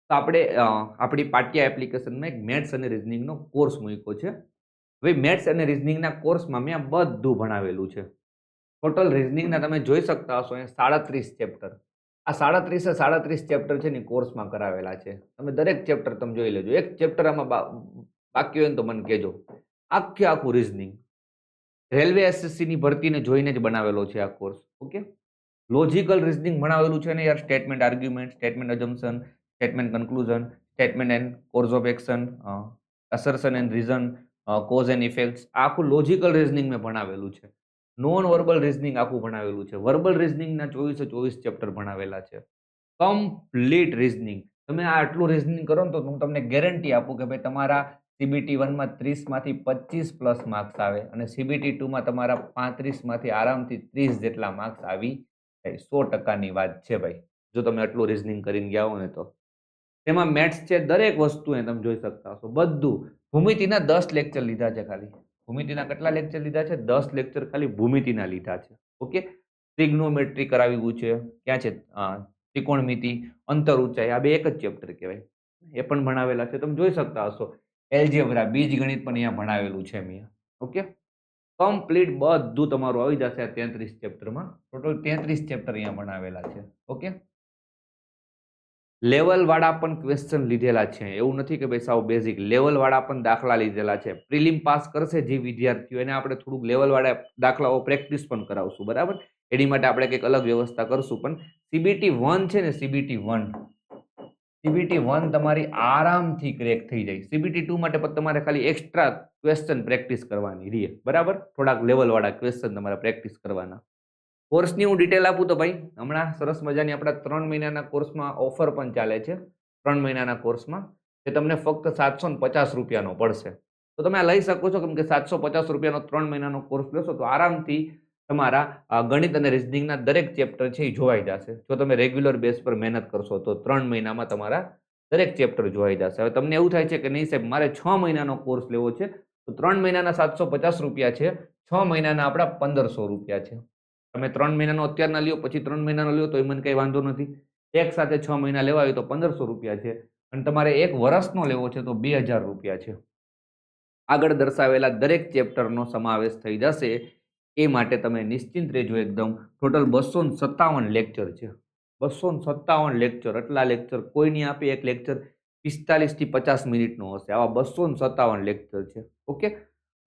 તો આપણે આપણી પાટિયા એપ્લિકેશનમાં એક મેથ્સ અને રિઝનિંગનો કોર્સ મૂક્યો છે. હવે મેથ્સ અને રિઝનિંગના કોર્સમાં મેં આ બધું ભણાવેલું છે. ટોટલ રિઝનિંગના તમે જોઈ શકતા હશો અહીંયા 37 ચેપ્ટર. આ 37 ચેપ્ટર છે ને કોર્સમાં કરાવેલા છે. તમે દરેક ચેપ્ટર તમે જોઈ લેજો. એક ચેપ્ટર આમાં બાકી હોય ને તો મને કહેજો. આખું રિઝનિંગ રેલવે SSC ની ભરતીને જોઈને જ બનાવેલો છે આ કોર્સ. ઓકે, લોજિકલ રિઝનિંગ ભણાવેલું છે ને યાર. Statement argument, statement assumption, statement conclusion, statement and course of action, assertion and reason, cause and effects, આખું લોજિકલ રિઝનિંગ મેં ભણાવેલું છે. નોન વર્બલ રિઝનિંગ આખું ભણાવેલું છે. વર્બલ રિઝનિંગના 24 ચેપ્ટર ભણાવેલા છે. Complete reasoning. તમે આ આટલું રિઝનિંગ કરો ને તો હું તમને ગેરંટી આપું કે ભાઈ તમારા CBT 1 માં 30 માંથી 25 પ્લસ માર્ક્સ આવે અને CBT 2 માં તમારા 35 માંથી આરામથી 30 જેટલા માર્ક્સ આવી જાય. 100%ની વાત છે ભાઈ, જો તમે આટલું રિઝનિંગ કરીને ગયા હો ને તો. તેમાં મેથ્સ છે, દરેક વસ્તુ તમે જોઈ શકતા હશો. બધું ભૂમિતિના 10 લેક્ચર લીધા છે ખાલી. ભૂમિતિના કેટલા લેક્ચર લીધા છે? 10 લેક્ચર ખાલી ભૂમિતિના લીધા છે. ઓકે, ટ્રિગ્નોમેટ્રી કરાવ્યું છે. ક્યાં છે? ત્રિકોણમિતિ, અંતર ઊંચાઈ, આ બે એક જ ચેપ્ટર કહેવાય. એ પણ ભણાવેલા છે, તમે જોઈ શકતા હશો. એલ્જેબ્રા, બીજગણિત પણ અહીંયા ભણાવેલું છે મેં. ઓકે, કમ્પ્લીટ બધું તમારું આવી જશે આ 33 ચેપ્ટરમાં. ટોટલ 33 ચેપ્ટર અહીંયા ભણાવેલા છે. ઓકે, લેવલ વાળા પણ ક્વેશ્ચન લીધેલા છે. એવું નથી કે ભાઈ સાવ બેઝિક, લેવલ વાળા પણ દાખલા લીધેલા છે. પ્રિલિમ પાસ કરશે જે વિદ્યાર્થીઓ એને આપણે થોડુંક લેવલ વાળા દાખલાઓ પ્રેક્ટિસ પણ કરાવશું. બરાબર, એની માટે આપણે કંઈક અલગ વ્યવસ્થા કરશું. પણ CBT 1 છે ને, CBT 1 તમારી આરામથી ક્રેક થઈ જાય. CBT 2 માટે પણ તમારે ખાલી એક્સ્ટ્રા ક્વેશ્ચન પ્રેક્ટિસ કરવાની રહે. બરાબર, થોડાક લેવલ વાળા ક્વેશ્ચન તમારે પ્રેક્ટિસ કરવાના. કોર્સની હું ડિટેલ આપું તો ભાઈ હમણાં સરસ મજાની આપણા 3 મહિનાના કોર્સમાં ઓફર પણ ચાલે છે. 3 મહિનાના કોર્સમાં જે તમને ફક્ત 750 રૂપિયાનો પડશે. તો તમે આ લઈ શકો છો, કેમ કે 750 રૂપિયાનો 3 મહિનાનો કોર્સ લેશો તો આરામથી તમારા ગણિત અને રિઝનિંગના દરેક ચેપ્ટર છે એ જોવાઈ જશે. જો તમે રેગ્યુલર બેઝ પર મહેનત કરશો તો 3 મહિનામાં તમારા દરેક ચેપ્ટર જોવાઈ જશે. હવે તમને એવું થાય છે કે નહીં સાહેબ મારે 6 મહિનાનો કોર્સ લેવો છે, તો 3 મહિનાના ₹750 છે, 6 મહિનાના આપણા ₹1500 છે. તમે 3 મહિનાનો અત્યારના લ્યો, પછી 3 મહિનાનો લ્યો તોય મને કંઈ વાંધો નથી. એક સાથે 6 મહિના લેવા હોય તો ₹1500 છે અને તમારે 1 વર્ષનો લેવો છે તો ₹2000 છે. આગળ દર્શાવેલા દરેક ચેપ્ટરનો સમાવેશ થઈ જશે. એ માટે તમે નિશ્ચિંત રહેજો એકદમ. ટોટલ 257 લેક્ચર છે. 257 લેક્ચર, એટલા લેક્ચર કોઈ નહીં આપે. એક લેક્ચર 45 થી 50 મિનિટનો હશે. આવા 257 લેક્ચર છે. ઓકે,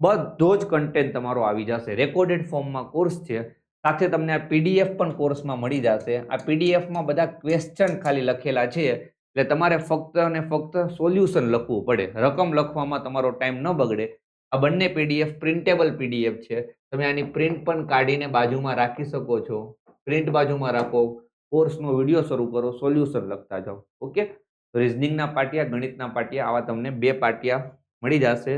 બધો જ કન્ટેન્ટ તમારો આવી જશે. રેકોર્ડેડ ફોર્મમાં કોર્સ છે. સાથે તમને આ પીડીએફ પણ કોર્સમાં મળી જશે. આ પીડીએફમાં બધા ક્વેશ્ચન ખાલી લખેલા છે, એટલે તમારે ફક્ત અને ફક્ત સોલ્યુશન લખવું પડે. રકમ લખવામાં તમારો ટાઈમ ન બગડે. આ બંને પીડીએફ પ્રિન્ટેબલ પીડીએફ છે. તમે આની પ્રિન્ટ પણ કાઢીને બાજુમાં રાખી શકો છો. પ્રિન્ટ બાજુમાં રાખો, કોર્સનો વિડીયો શરૂ કરો, સોલ્યુશન લખતા જાઓ. ઓકે, રિઝનિંગના પાટિયા, ગણિતના પાટિયા, આવા તમને 2 પાટિયા મળી જશે,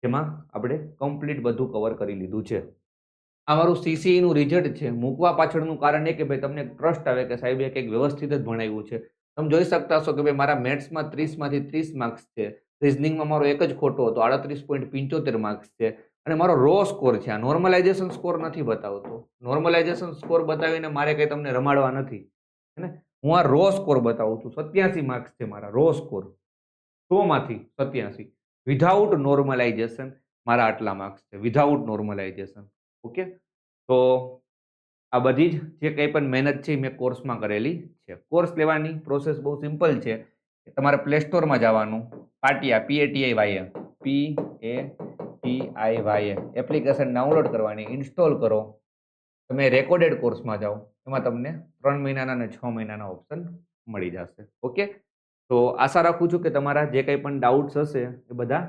જેમાં આપણે કમ્પ્લીટ બધું કવર કરી લીધું છે. આ મારું સીસીઈનું રિઝલ્ટ છે. મૂકવા પાછળનું કારણ એ કે ભાઈ તમને ટ્રસ્ટ આવે કે સાહેબે કંઈક વ્યવસ્થિત જ ભણાવ્યું છે. તમે જોઈ શકતા હશો કે ભાઈ મારા મેથ્સમાં 30 માંથી 30 માર્ક્સ છે, રિઝનિંગમાં મારો એક જ ખોટો હતો, 38.75 માર્ક્સ છે અને મારો રો સ્કોર છે. આ નોર્મલાઇઝેશન સ્કોર નથી બતાવતો. નોર્મલાઇઝેશન સ્કોર બતાવીને મારે કંઈ તમને રમાડવા નથી, હે ને. હું આ રો સ્કોર બતાવું છું. 87 માર્ક્સ છે મારા રો સ્કોર, 100 માંથી 87. વિધાઉટ નોર્મલાઇઝેશન મારા આટલા માર્ક્સ છે, વિધાઉટ નોર્મલાઇઝેશન. ઓકે, તો આ બધી જ જે કંઈ પણ મહેનત છે મેં કોર્સમાં કરેલી છે. કોર્સ લેવાની પ્રોસેસ બહુ સિમ્પલ છે. તમારે પ્લે સ્ટોરમાં જવાનું, પાટિયા PATIYA એપ્લિકેશન ડાઉનલોડ કરવાની, ઇન્સ્ટોલ કરો. તમે રેકોર્ડેડ કોર્સમાં જાઓ, એમાં તમને 3 મહિનાના અને 6 મહિનાના ઓપ્શન મળી જશે. ઓકે, તો આશા રાખું છું કે તમારા જે કંઈ પણ ડાઉટ્સ હશે એ બધા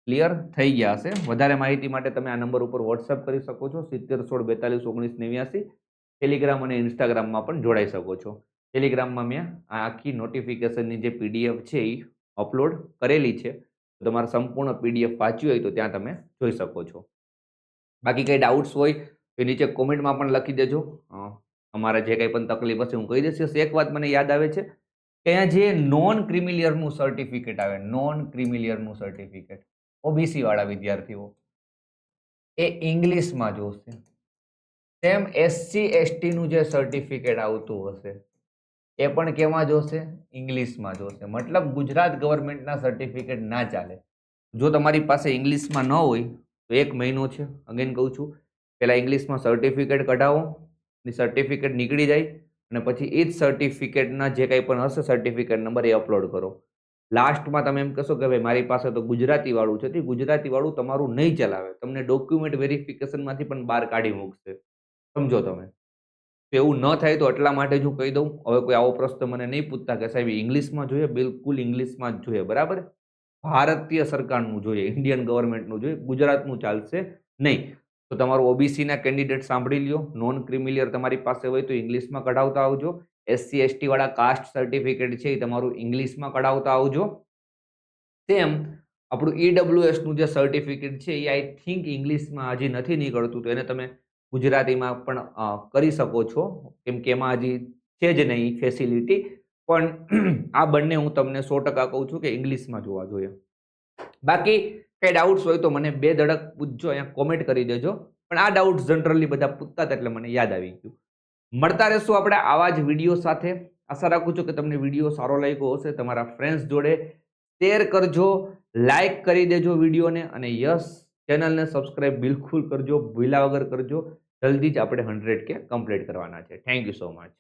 ક્લિયર થઈ ગયા હશે. વધારે માહિતી માટે તમે આ નંબર ઉપર વોટ્સઅપ કરી શકો છો, 7016421989. ટેલિગ્રામ અને ઇન્સ્ટાગ્રામમાં પણ જોડાઈ શકો છો. ટેલિગ્રામમાં મેં આ આખી નોટિફિકેશનની જે પીડીએફ છે એ અપલોડ કરેલી છે. તો તમારે સંપૂર્ણ પીડીએફ વાંચવી હોય તો ત્યાં તમે જોઈ શકો છો. બાકી કંઈ ડાઉટ્સ હોય તો નીચે કોમેન્ટમાં પણ લખી દેજો. અમારા જે કંઈ પણ તકલીફ હશે હું કહી દઈશ. એક વાત મને યાદ આવે છે કે અહીંયા જે નોન ક્રિમિલિયરનું સર્ટિફિકેટ આવે, નોન ક્રિમિલિયરનું સર્ટિફિકેટ ઓબીસી વાળા વિદ્યાર્થીઓ એ ઇંગ્લિશમાં જોશે. સેમ એસસી એસટીનું જે સર્ટિફિકેટ આવતું હશે એ પણ કેમાં જોશે? ઇંગ્લિશમાં જોશે. મતલબ ગુજરાત ગવર્મેન્ટના સર્ટિફિકેટ ના ચાલે. જો તમારી પાસે ઇંગ્લિશમાં ન હોય તો 1 મહિનો છે. અગેન કહું છું, પહેલાં ઇંગ્લિશમાં સર્ટિફિકેટ કઢાવો, સર્ટિફિકેટ નીકળી જાય અને પછી એ જ સર્ટિફિકેટના જે કંઈ પણ હશે સર્ટિફિકેટ નંબર એ અપલોડ કરો. લાસ્ટમાં તમે એમ કહેશો કે ભાઈ મારી પાસે તો ગુજરાતી વાળું છે, તે ગુજરાતી વાળું તમારું નહીં ચલાવે, તમને ડોક્યુમેન્ટ વેરિફિકેશનમાંથી પણ બહાર કાઢી મૂકશે. સમજો તમે. તો એવું ન થાય તો એટલા માટે જ હું કહી દઉં. હવે કોઈ આવો પ્રશ્ન મને નહીં પૂછતા કે સાહેબ ઇંગ્લિશમાં જોઈએ, બિલકુલ ઇંગ્લિશમાં જ જોઈએ, બરાબર. ભારતીય સરકારનું જોઈએ, ઇન્ડિયન ગવર્મેન્ટનું જોઈએ, ગુજરાતનું ચાલશે નહીં. તો તમારું ઓબીસીના કેન્ડિડેટ સાંભળી લ્યો. નોન ક્રિમિલિયર તમારી પાસે હોય તો ઇંગ્લિશમાં કઢાવતા આવજો. એસસી એસટી વાળા કાસ્ટ સર્ટિફિકેટ છે એ તમારું ઇંગ્લિશમાં કઢાવતા આવજો. સેમ આપણું ઈડબ્લ્યુએસનું જે સર્ટિફિકેટ છે એ આઈ થિંક ઇંગ્લિશમાં હજી નથી નીકળતું, તો એને તમે ગુજરાતીમાં પણ કરી શકો છો, કેમ કે એમાં હજી છે જ નહીં ફેસિલિટી. પણ આ બંને હું તમને 100% કહું છું કે ઇંગ્લિશમાં જોવા જોઈએ. બાકી કંઈ ડાઉટ્સ હોય તો મને 2 ધડક પૂછજો, અહીંયા કોમેન્ટ કરી દેજો. પણ આ ડાઉટ્સ જનરલી બધા પૂછતા હતા એટલે મને યાદ આવી ગયું. મળતા રહેશું આપણે આવા જ વિડીયો સાથે. આશા રાખું છું કે તમને વિડીયો સારો લાગ્યો હશે. તમારા ફ્રેન્ડ્સ જોડે શેર કરજો, લાઈક કરી દેજો વિડીયોને અને યસ ચેનલને સબસ્ક્રાઇબ બિલકુલ કરજો, ભૂલ્યા વગર કરજો. જલ્દી જ આપણે 100K કમ્પ્લીટ કરવાના છે. Thank you so much.